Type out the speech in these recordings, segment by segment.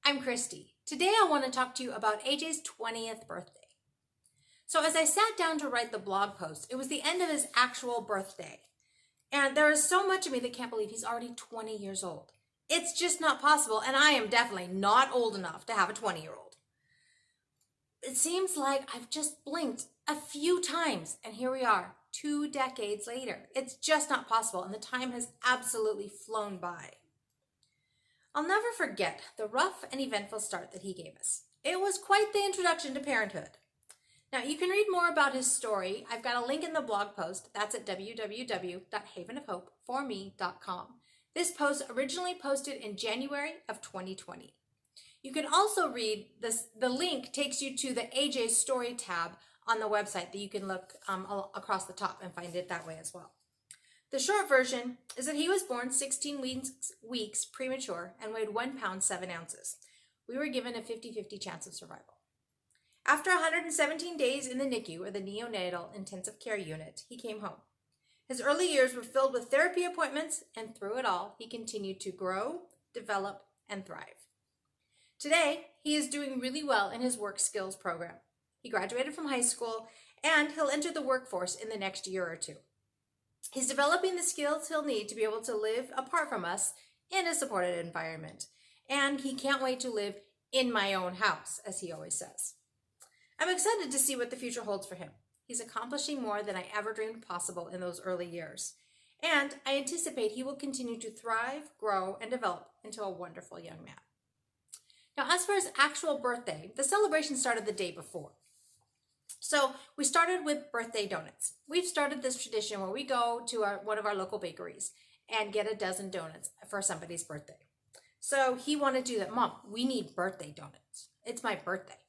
I'm Christy. Today I want to talk to you about AJ's 20th birthday. So as I sat down to write the blog post, it was the end of his actual birthday. And there is so much of me that can't believe he's already 20 years old. It's just not possible, and I am definitely not old enough to have a 20-year-old. It seems like I've just blinked a few times, and here we are, 2 decades later. It's just not possible, and the time has absolutely flown by. I'll never forget the rough and eventful start that he gave us. It was quite the introduction to parenthood. Now, you can read more about his story. I've got a link in the blog post. That's at www.havenofhopeforme.com. This post originally posted in January of 2020. You can also read this. The link takes you to the AJ Story tab on the website that you can look across the top and find it that way as well. The short version is that he was born 16 weeks premature and weighed 1 pound 7 ounces. We were given a 50-50 chance of survival. After 117 days in the NICU, or the Neonatal Intensive Care Unit, he came home. His early years were filled with therapy appointments, and through it all, he continued to grow, develop, and thrive. Today, he is doing really well in his work skills program. He graduated from high school, and he'll enter the workforce in the next year or two. He's developing the skills he'll need to be able to live apart from us in a supported environment. And he can't wait to live in my own house, as he always says. I'm excited to see what the future holds for him. He's accomplishing more than I ever dreamed possible in those early years. And I anticipate he will continue to thrive, grow, and develop into a wonderful young man. Now, as for his actual birthday, the celebration started the day before. So we started with birthday donuts. We've started this tradition where we go to one of our local bakeries and get a dozen donuts for somebody's birthday. So he wanted to do that. Mom, we need birthday donuts. It's my birthday.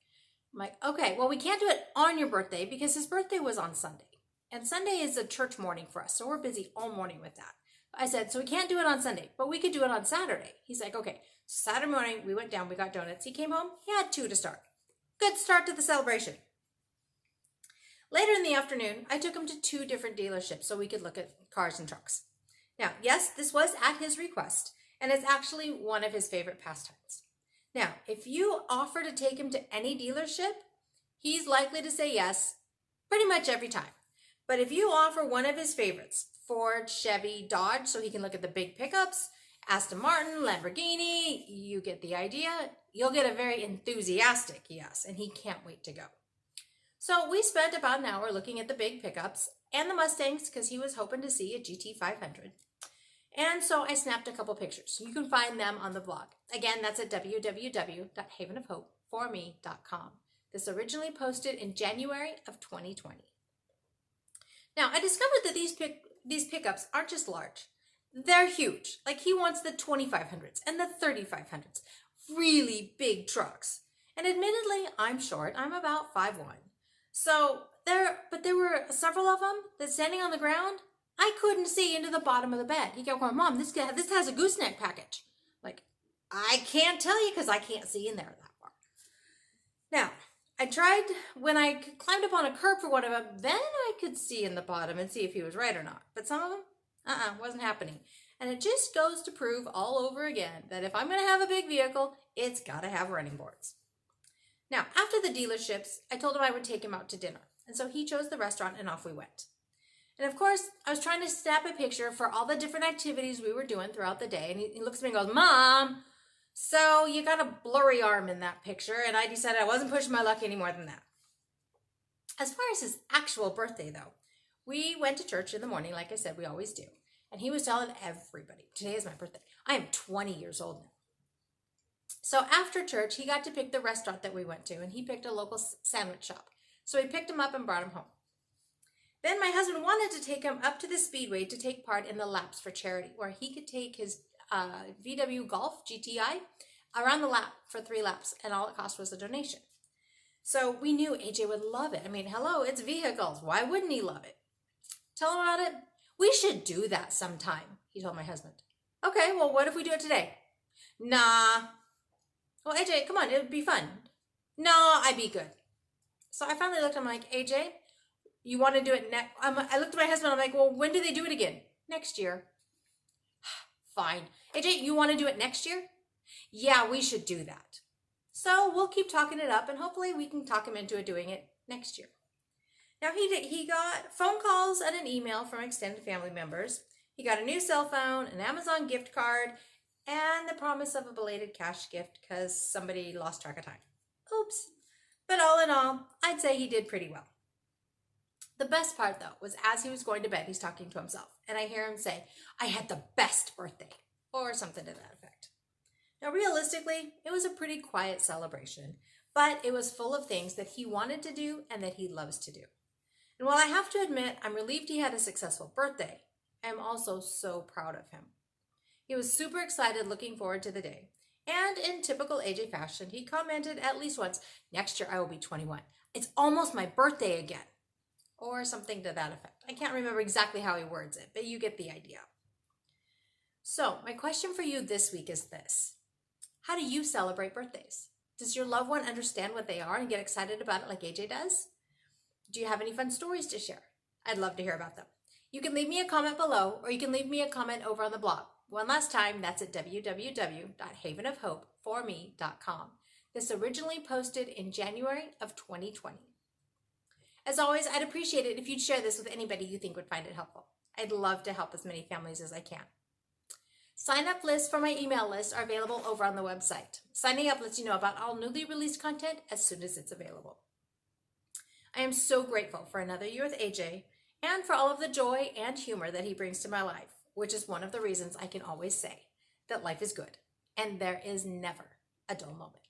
I'm like, okay, well, we can't do it on your birthday because his birthday was on Sunday. And Sunday is a church morning for us, so we're busy all morning with that. I said, so we can't do it on Sunday, but we could do it on Saturday. He's like, okay. Saturday morning, we went down, we got donuts. He came home, he had 2 to start. Good start to the celebration. Later in the afternoon, I took him to 2 different dealerships so we could look at cars and trucks. Now, yes, this was at his request, and it's actually one of his favorite pastimes. Now, if you offer to take him to any dealership, he's likely to say yes pretty much every time. But if you offer one of his favorites, Ford, Chevy, Dodge, so he can look at the big pickups, Aston Martin, Lamborghini, you get the idea. You'll get a very enthusiastic yes, and he can't wait to go. So we spent about an hour looking at the big pickups and the Mustangs because he was hoping to see a GT500. And so I snapped a couple pictures. You can find them on the blog. Again, that's at www.havenofhopeforme.com. This originally posted in January of 2020. Now, I discovered that these pickups aren't just large. They're huge. Like he wants the 2500s and the 3500s. Really big trucks. And admittedly, I'm short. I'm about 5'1". So there were several of them that standing on the ground, I couldn't see into the bottom of the bed. He kept going, Mom, this has a gooseneck package. Like, I can't tell you because I can't see in there that far. Now, I tried, when I climbed up on a curb for one of them, then I could see in the bottom and see if he was right or not. But some of them, wasn't happening. And it just goes to prove all over again that if I'm going to have a big vehicle, it's got to have running boards. Now, after the dealerships, I told him I would take him out to dinner. And so he chose the restaurant and off we went. And of course, I was trying to snap a picture for all the different activities we were doing throughout the day. And he looks at me and goes, Mom, so you got a blurry arm in that picture. And I decided I wasn't pushing my luck any more than that. As far as his actual birthday, though, we went to church in the morning, like I said, we always do. And he was telling everybody, today is my birthday. I am 20 years old now. So after church, he got to pick the restaurant that we went to, and he picked a local sandwich shop. So we picked him up and brought him home. Then my husband wanted to take him up to the Speedway to take part in the laps for charity, where he could take his VW Golf GTI around the lap for 3 laps, and all it cost was a donation. So we knew AJ would love it. I mean, hello, it's vehicles. Why wouldn't he love it? Tell him about it. We should do that sometime, he told my husband. Okay, well, what if we do it today? Nah. Well, AJ, come on, it would be fun. No, I'd be good. So I finally looked at him like, AJ, you want to do it next? I looked at my husband, I'm like, well, when do they do it again? Next year. Fine. AJ, you want to do it next year? Yeah, we should do that. So we'll keep talking it up, and hopefully we can talk him into doing it next year. Now he got phone calls and an email from extended family members. He got a new cell phone, an Amazon gift card, and the promise of a belated cash gift because somebody lost track of time. Oops. But all in all, I'd say he did pretty well. The best part, though, was as he was going to bed, he's talking to himself, and I hear him say, "I had the best birthday," or something to that effect. Now, realistically, it was a pretty quiet celebration, but it was full of things that he wanted to do and that he loves to do. And while I have to admit, I'm relieved he had a successful birthday, I'm also so proud of him. He was super excited, looking forward to the day. And in typical AJ fashion, he commented at least once, "Next year I will be 21. It's almost my birthday again." Or something to that effect. I can't remember exactly how he words it, but you get the idea. So, my question for you this week is this. How do you celebrate birthdays? Does your loved one understand what they are and get excited about it like AJ does? Do you have any fun stories to share? I'd love to hear about them. You can leave me a comment below, or you can leave me a comment over on the blog. One last time, that's at www.havenofhopeforme.com. This originally posted in January of 2020. As always, I'd appreciate it if you'd share this with anybody you think would find it helpful. I'd love to help as many families as I can. Sign-up lists for my email list are available over on the website. Signing up lets you know about all newly released content as soon as it's available. I am so grateful for another year with AJ and for all of the joy and humor that he brings to my life, which is one of the reasons I can always say that life is good and there is never a dull moment.